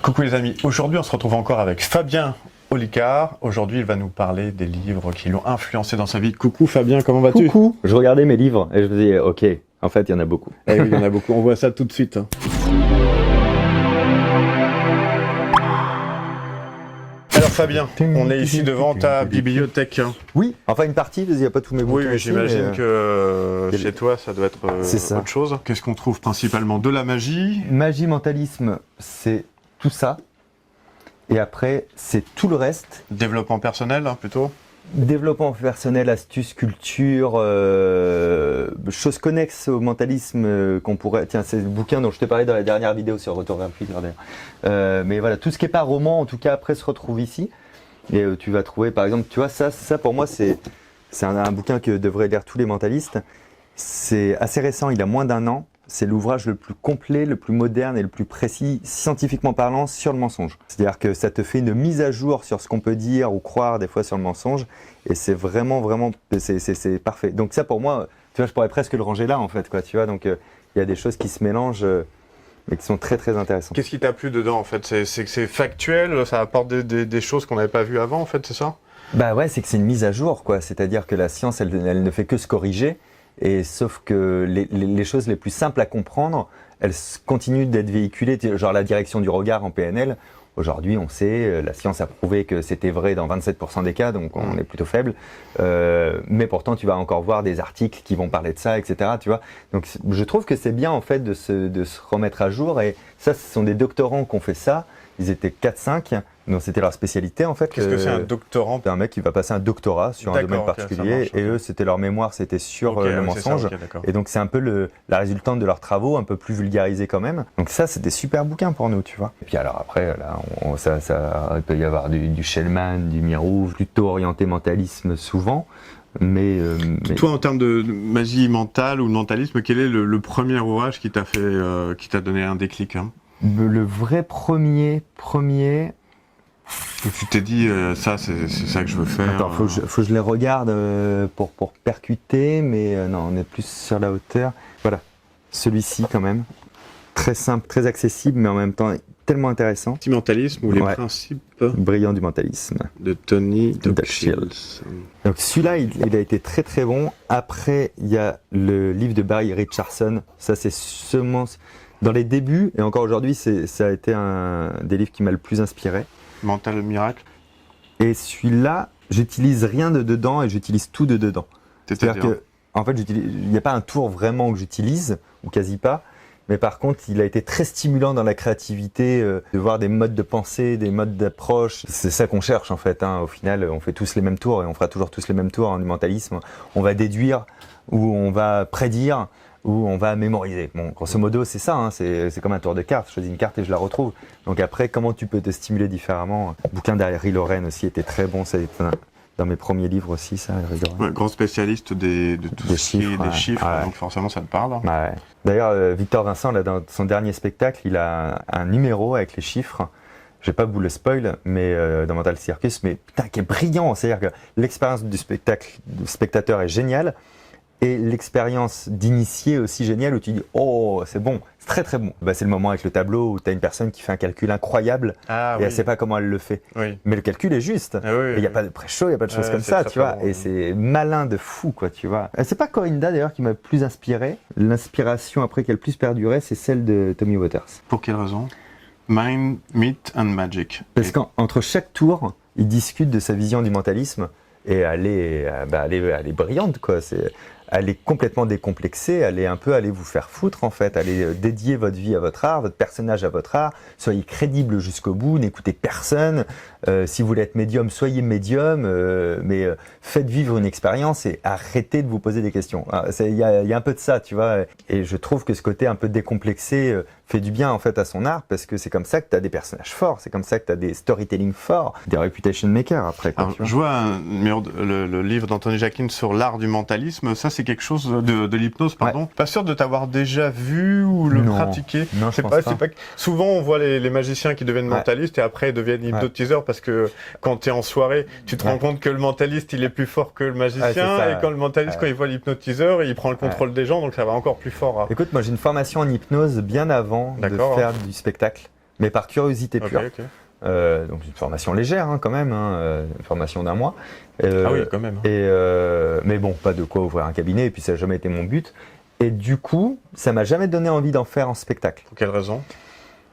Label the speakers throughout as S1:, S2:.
S1: Coucou les amis, aujourd'hui on se retrouve encore avec Fabien Olicard. Aujourd'hui il va nous parler des livres qui l'ont influencé dans sa vie. Coucou Fabien, comment vas-tu?
S2: Coucou. Je regardais mes livres et je me disais, ok, en fait il y en a beaucoup.
S1: Eh oui, il y en a beaucoup, on voit ça tout de suite. Alors Fabien, on est ici devant ta bibliothèque.
S2: Oui, enfin une partie, il n'y a pas tous mes bouquins.
S1: Oui,
S2: ici,
S1: j'imagine
S2: mais,
S1: que chez toi ça doit être
S2: ça.
S1: autre chose. Qu'est-ce qu'on trouve principalement? De la magie?
S2: Magie, mentalisme, c'est tout ça. Et après, c'est tout le reste.
S1: Développement personnel plutôt?
S2: Développement personnel, astuces, culture, choses connexes au mentalisme qu'on pourrait... Tiens, c'est le bouquin dont je t'ai parlé dans la dernière vidéo sur Retour vers le futur d'ailleurs. Mais voilà, tout ce qui n'est pas roman, en tout cas, après se retrouve ici. Et tu vas trouver, par exemple, tu vois, ça pour moi, c'est un bouquin que devraient lire tous les mentalistes. C'est assez récent, il a moins d'1 an. C'est l'ouvrage le plus complet, le plus moderne et le plus précis, scientifiquement parlant, sur le mensonge. C'est-à-dire que ça te fait une mise à jour sur ce qu'on peut dire ou croire des fois sur le mensonge. Et c'est vraiment, c'est parfait. Donc ça, pour moi, tu vois, je pourrais presque le ranger là, en fait, quoi, tu vois. Donc, il y a des choses qui se mélangent, mais qui sont très, très intéressantes.
S1: Qu'est-ce qui t'a plu dedans, en fait? C'est que c'est factuel, ça apporte des choses qu'on n'avait pas vues avant, en fait, c'est ça?
S2: Bah ouais, c'est que c'est une mise à jour, quoi. C'est-à-dire que la science, elle ne fait que se corriger. Et sauf que les choses les plus simples à comprendre, elles continuent d'être véhiculées, genre la direction du regard en PNL. Aujourd'hui, on sait, la science a prouvé que c'était vrai dans 27% des cas, donc on est plutôt faible. Mais pourtant, tu vas encore voir des articles qui vont parler de ça, etc. Tu vois. Donc, je trouve que c'est bien en fait de se remettre à jour. Et ça, ce sont des doctorants qui ont fait ça. Ils étaient 4-5, donc c'était leur spécialité en fait.
S1: Qu'est-ce que c'est un doctorant?
S2: C'est un mec qui va passer un doctorat sur un domaine particulier, marche, et eux, c'était leur mémoire, c'était sur le mensonge. Et donc c'est un peu la résultante de leurs travaux, un peu plus vulgarisé quand même. Donc ça, c'est des super bouquins pour nous, tu vois. Et puis alors après, là, il peut y avoir du Shellman, du Mirouf, plutôt orienté mentalisme souvent. Mais
S1: toi, en termes de magie mentale ou de mentalisme, quel est le premier ouvrage qui t'a fait, qui t'a donné un déclic, hein?
S2: Le vrai premier...
S1: Tu t'es dit, ça, c'est ça que je veux faire.
S2: Attends, faut que je les regarde pour percuter, mais non, on est plus sur la hauteur. Voilà, celui-ci quand même. Très simple, très accessible, mais en même temps tellement intéressant.
S1: Petit mentalisme ou les principes
S2: brillants du mentalisme.
S1: De Tony Shields.
S2: Donc celui-là, il a été très très bon. Après, il y a le livre de Barry Richardson. Ça, c'est seulement... Dans les débuts, et encore aujourd'hui, ça a été un des livres qui m'a le plus inspiré.
S1: Mental Miracle.
S2: Et celui-là, j'utilise rien de dedans et j'utilise tout de dedans. C'est-à-dire que, en fait, il n'y a pas un tour vraiment que j'utilise, ou quasi pas, mais par contre, il a été très stimulant dans la créativité, de voir des modes de pensée, des modes d'approche. C'est ça qu'on cherche, en fait, hein. Au final, on fait tous les mêmes tours et on fera toujours tous les mêmes tours en mentalisme. On va déduire ou on va prédire, où on va mémoriser. Bon, grosso modo, c'est ça, hein, c'est comme un tour de cartes. Je choisis une carte et je la retrouve. Donc après, comment tu peux te stimuler différemment? Le bouquin d'Harry Loren aussi était très bon. C'est dans mes premiers livres aussi, ça, Harry Loren.
S1: Ouais, grand spécialiste de tout
S2: des
S1: ce qui est des chiffres,
S2: ouais.
S1: Donc forcément ça te parle.
S2: Ouais. D'ailleurs, Victor Vincent, là, dans son dernier spectacle, il a un numéro avec les chiffres. Je vais pas vous le spoil, mais dans Mental Circus, mais putain, qui est brillant. C'est-à-dire que l'expérience du spectateur est géniale. Et l'expérience d'initié aussi géniale où tu dis « Oh, c'est bon, c'est très très bon ». Bah, c'est le moment avec le tableau où tu as une personne qui fait un calcul incroyable et elle ne sait pas comment elle le fait. Oui. Mais le calcul est juste. Il n'y a pas de pré-show, il n'y a pas de choses comme ça, tu vois. Et c'est malin de fou, quoi, tu vois. C'est pas Corinda d'ailleurs qui m'a le plus inspiré. L'inspiration après qui a le plus perduré, c'est celle de Tommy Waters.
S1: Pour quelle raison? Mind, Myth and Magic.
S2: Parce qu'entre chaque tour, il discute de sa vision du mentalisme et elle est brillante, quoi. Elle est complètement décomplexée, elle est un peu allez vous faire foutre en fait, allez dédier votre vie à votre art, votre personnage à votre art, soyez crédible jusqu'au bout, n'écoutez personne, si vous voulez être médium, soyez médium, mais faites vivre une expérience et arrêtez de vous poser des questions. Il y a un peu de ça, tu vois, et je trouve que ce côté un peu décomplexé fait du bien en fait à son art, parce que c'est comme ça que tu as des personnages forts, c'est comme ça que tu as des storytelling forts, des reputation makers après. Quoi,
S1: alors, je vois le livre d'Anthony Jacquin sur l'art du mentalisme, ça c'est quelque chose de l'hypnose, pardon. Ouais. Pas sûr de t'avoir déjà vu ou le pratiquer.
S2: Non, je pense pas.
S1: Souvent on voit les magiciens qui deviennent mentalistes et après ils deviennent hypnotiseurs parce que quand tu es en soirée, tu te rends compte que le mentaliste il est plus fort que le magicien et quand le mentaliste quand il voit l'hypnotiseur, il prend le contrôle des gens, donc ça va encore plus fort.
S2: Écoute, moi j'ai une formation en hypnose bien avant de faire du spectacle. mais par curiosité pure.
S1: Okay.
S2: Donc une formation légère hein, quand même, hein, une formation d'1 mois.
S1: Ah oui, quand même.
S2: Mais bon, pas de quoi ouvrir un cabinet, et puis ça n'a jamais été mon but. Et du coup, ça m'a jamais donné envie d'en faire en spectacle.
S1: Pour quelle raison?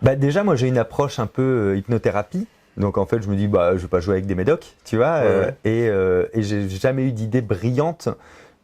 S2: Déjà, moi j'ai une approche un peu hypnothérapie. Donc en fait, je me dis, je vais pas jouer avec des médocs, tu vois. Et j'ai jamais eu d'idée brillante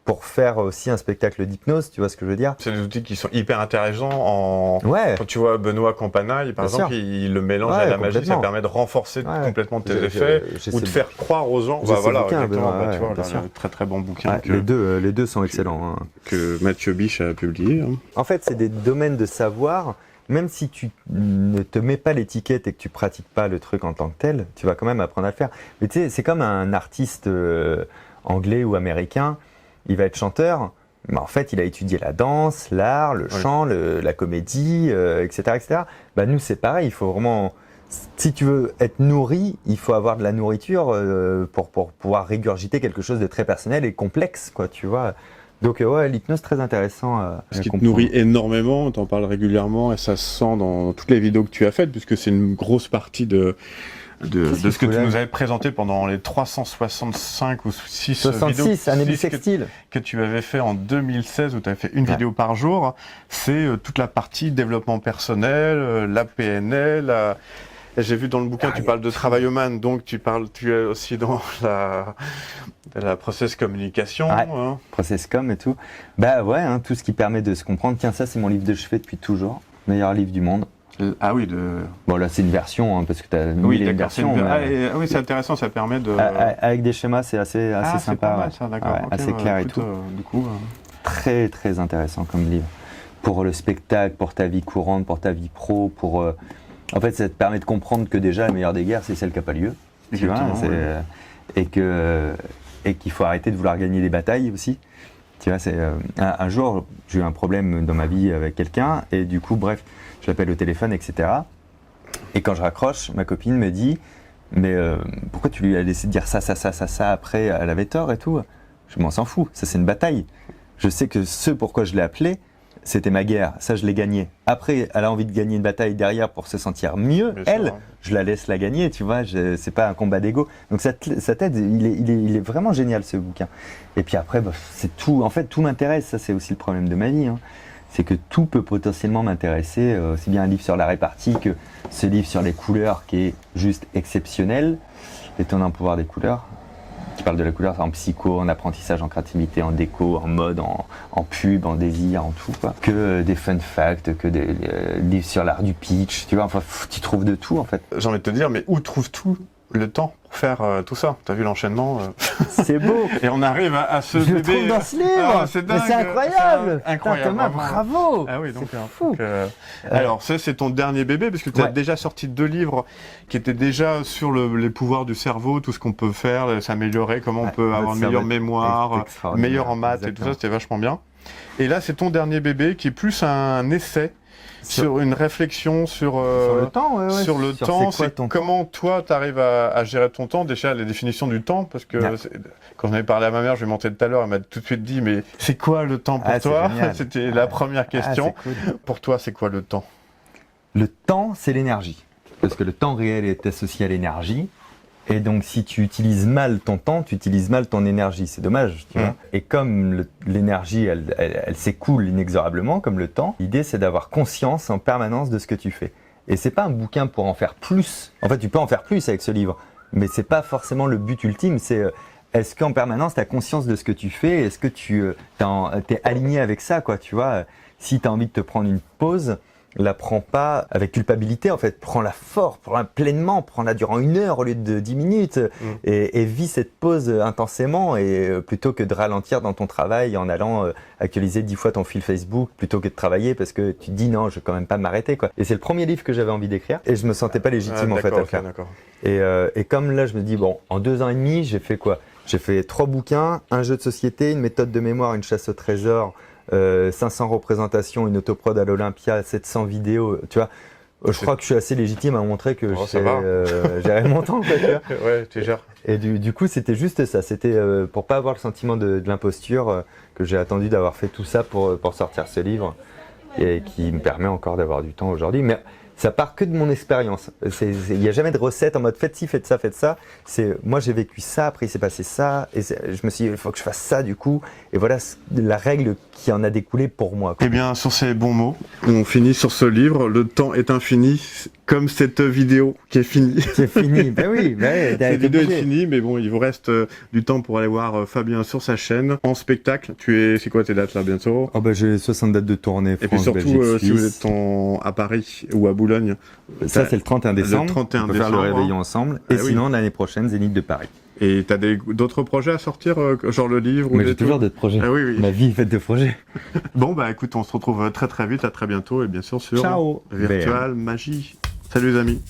S2: pour faire aussi un spectacle d'hypnose, tu vois ce que je veux dire?
S1: C'est des outils qui sont hyper intéressants. Quand tu vois Benoît Campana, par exemple, il le mélange à la magie, ça permet de renforcer complètement tes effets ou de faire croire aux gens. Voilà,
S2: bouquin,
S1: exactement. Tu vois, très très bon bouquin.
S2: Les deux sont excellents. Hein.
S1: Que Mathieu Biche a publié. Hein.
S2: En fait, c'est des domaines de savoir. Même si tu ne te mets pas l'étiquette et que tu pratiques pas le truc en tant que tel, tu vas quand même apprendre à le faire. Mais tu sais, c'est comme un artiste anglais ou américain, il va être chanteur, mais en fait, il a étudié la danse, l'art, le chant, la comédie, etc., etc. Nous, c'est pareil, il faut vraiment... Si tu veux être nourri, il faut avoir de la nourriture pour pouvoir régurgiter quelque chose de très personnel et complexe, quoi, tu vois. Donc l'hypnose très intéressant.
S1: Ce qui te nourrit énormément, tu en parles régulièrement et ça se sent dans toutes les vidéos que tu as faites puisque c'est une grosse partie de ce que tu nous avais présenté pendant les 365 ou 66
S2: années bissextiles
S1: que tu avais fait en 2016 où tu avais fait une vidéo par jour. C'est toute la partie développement personnel, la PNL, j'ai vu dans le bouquin, tu parles de travail-man, donc tu es aussi dans la process communication. Hein.
S2: Process com et tout. Tout ce qui permet de se comprendre. Tiens, ça c'est mon livre de chevet depuis toujours. Meilleur livre du monde.
S1: Ah oui,
S2: Bon là c'est une version, hein, parce que tu as une version.
S1: Oui, c'est intéressant, ça permet de...
S2: Avec des schémas, c'est assez sympa.
S1: C'est pas mal, ça, d'accord.
S2: Assez clair et tout.
S1: Du coup,
S2: Très très intéressant comme livre. Pour le spectacle, pour ta vie courante, pour ta vie pro, pour... En fait, ça te permet de comprendre que déjà, la meilleure des guerres, c'est celle qui n'a pas lieu. Tu vois, et qu'il faut arrêter de vouloir gagner des batailles aussi. Tu vois, un jour, j'ai eu un problème dans ma vie avec quelqu'un, et du coup, bref, je l'appelle au téléphone, etc. Et quand je raccroche, ma copine me dit, mais pourquoi tu lui as laissé dire ça après, elle avait tort et tout. Je m'en s'en fous, ça c'est une bataille. Je sais que ce pourquoi je l'ai appelé, c'était ma guerre, ça je l'ai gagné. Après, elle a envie de gagner une bataille derrière pour se sentir mieux. Je la laisse la gagner, tu vois, c'est pas un combat d'ego. Donc ça t'aide, il est vraiment génial ce bouquin. Et puis après, c'est tout, en fait tout m'intéresse, ça c'est aussi le problème de ma vie. Hein. C'est que tout peut potentiellement m'intéresser, aussi bien un livre sur la répartie que ce livre sur les couleurs qui est juste exceptionnel, l'étonnant pouvoir des couleurs. Qui parle de la couleur en psycho, en apprentissage, en créativité, en déco, en mode, en pub, en désir, en tout. Quoi. Que des fun facts, que des livres sur l'art du pitch, tu vois, enfin, tu trouves de tout en fait.
S1: J'ai envie de te dire, mais où trouves-tu le temps pour faire tout ça? T'as vu l'enchaînement
S2: C'est beau.
S1: Et on arrive à ce
S2: je
S1: bébé.
S2: Je le trouve dans ce livre. C'est dingue. C'est incroyable.
S1: Incroyable.
S2: Thomas, bravo.
S1: Ah oui, donc
S2: c'est fou.
S1: Alors ça, c'est ton dernier bébé parce que tu as déjà sorti 2 livres qui étaient déjà sur les pouvoirs du cerveau, tout ce qu'on peut faire, s'améliorer, comment on peut avoir une meilleure mémoire, meilleur en maths et tout ça, c'était vachement bien. Et là, c'est ton dernier bébé qui est plus un essai. Sur une réflexion sur
S2: le temps,
S1: sur le temps, c'est comment toi tu arrives à gérer ton temps, déjà la définition du temps, parce que quand j'en avais parlé à ma mère, je lui ai montré tout à l'heure, elle m'a tout de suite dit mais c'est quoi le temps pour toi? C'était la première question. Cool. Pour toi, c'est quoi le temps?
S2: Le temps, c'est l'énergie, parce que le temps réel est associé à l'énergie. Et donc, si tu utilises mal ton temps, tu utilises mal ton énergie. C'est dommage, tu vois. Et comme l'énergie, elle s'écoule inexorablement, comme le temps, l'idée, c'est d'avoir conscience en permanence de ce que tu fais. Et c'est pas un bouquin pour en faire plus. En fait, tu peux en faire plus avec ce livre, mais c'est pas forcément le but ultime. C'est est-ce qu'en permanence, tu as conscience de ce que tu fais? Est-ce que tu es aligné avec ça, quoi, tu vois? Si tu as envie de te prendre une pause, la prends pas avec culpabilité, en fait. Prends-la fort, prends-la pleinement, prends-la durant 1 heure au lieu de 10 minutes et vis cette pause intensément et plutôt que de ralentir dans ton travail en allant actualiser 10 fois ton fil Facebook plutôt que de travailler parce que tu te dis non, je vais quand même pas m'arrêter, quoi. Et c'est le premier livre que j'avais envie d'écrire et je me sentais pas légitime en fait à le faire. Et comme là, je me dis bon, en 2 ans et demi, j'ai fait quoi? J'ai fait 3 bouquins, un jeu de société, une méthode de mémoire, une chasse au trésor, 500 représentations, une autoprod à l'Olympia, 700 vidéos, tu vois. Je crois que je suis assez légitime à montrer que gérer mon temps, quoi, tu vois.
S1: Ouais, tu gères.
S2: Et du coup, c'était juste ça. C'était pour pas avoir le sentiment de l'imposture que j'ai attendu d'avoir fait tout ça pour sortir ce livre et qui me permet encore d'avoir du temps aujourd'hui. Mais Ça part que de mon expérience. Il n'y a jamais de recette en mode faites ci, faites ça, faites ça. Moi j'ai vécu ça, après il s'est passé ça, et je me suis dit il faut que je fasse ça du coup. Et voilà la règle qui en a découlé pour moi.
S1: Eh bien, sur ces bons mots, on finit sur ce livre. Le temps est infini, comme cette vidéo qui est finie.
S2: C'est fini, ben oui.
S1: Cette vidéo est finie, mais bon, il vous reste du temps pour aller voir Fabien sur sa chaîne en spectacle. C'est quoi tes dates là bientôt?
S2: Oh ben j'ai 60 dates de tournée. France,
S1: et puis surtout,
S2: Belgique,
S1: si vous êtes à Paris ou à Boulogne,
S2: ça c'est le 31 décembre.
S1: Le 31
S2: on peut faire le réveillon ensemble. Et sinon l'année prochaine, Zénith de Paris.
S1: Et t'as d'autres projets à sortir, genre le livre?
S2: Mais j'ai toujours d'autres projets.
S1: Ah, oui.
S2: Ma vie est faite de projets.
S1: Bon bah écoute, on se retrouve très très vite, à très bientôt et bien sûr sur
S2: Ciao.
S1: Virtual Magie. Salut les amis.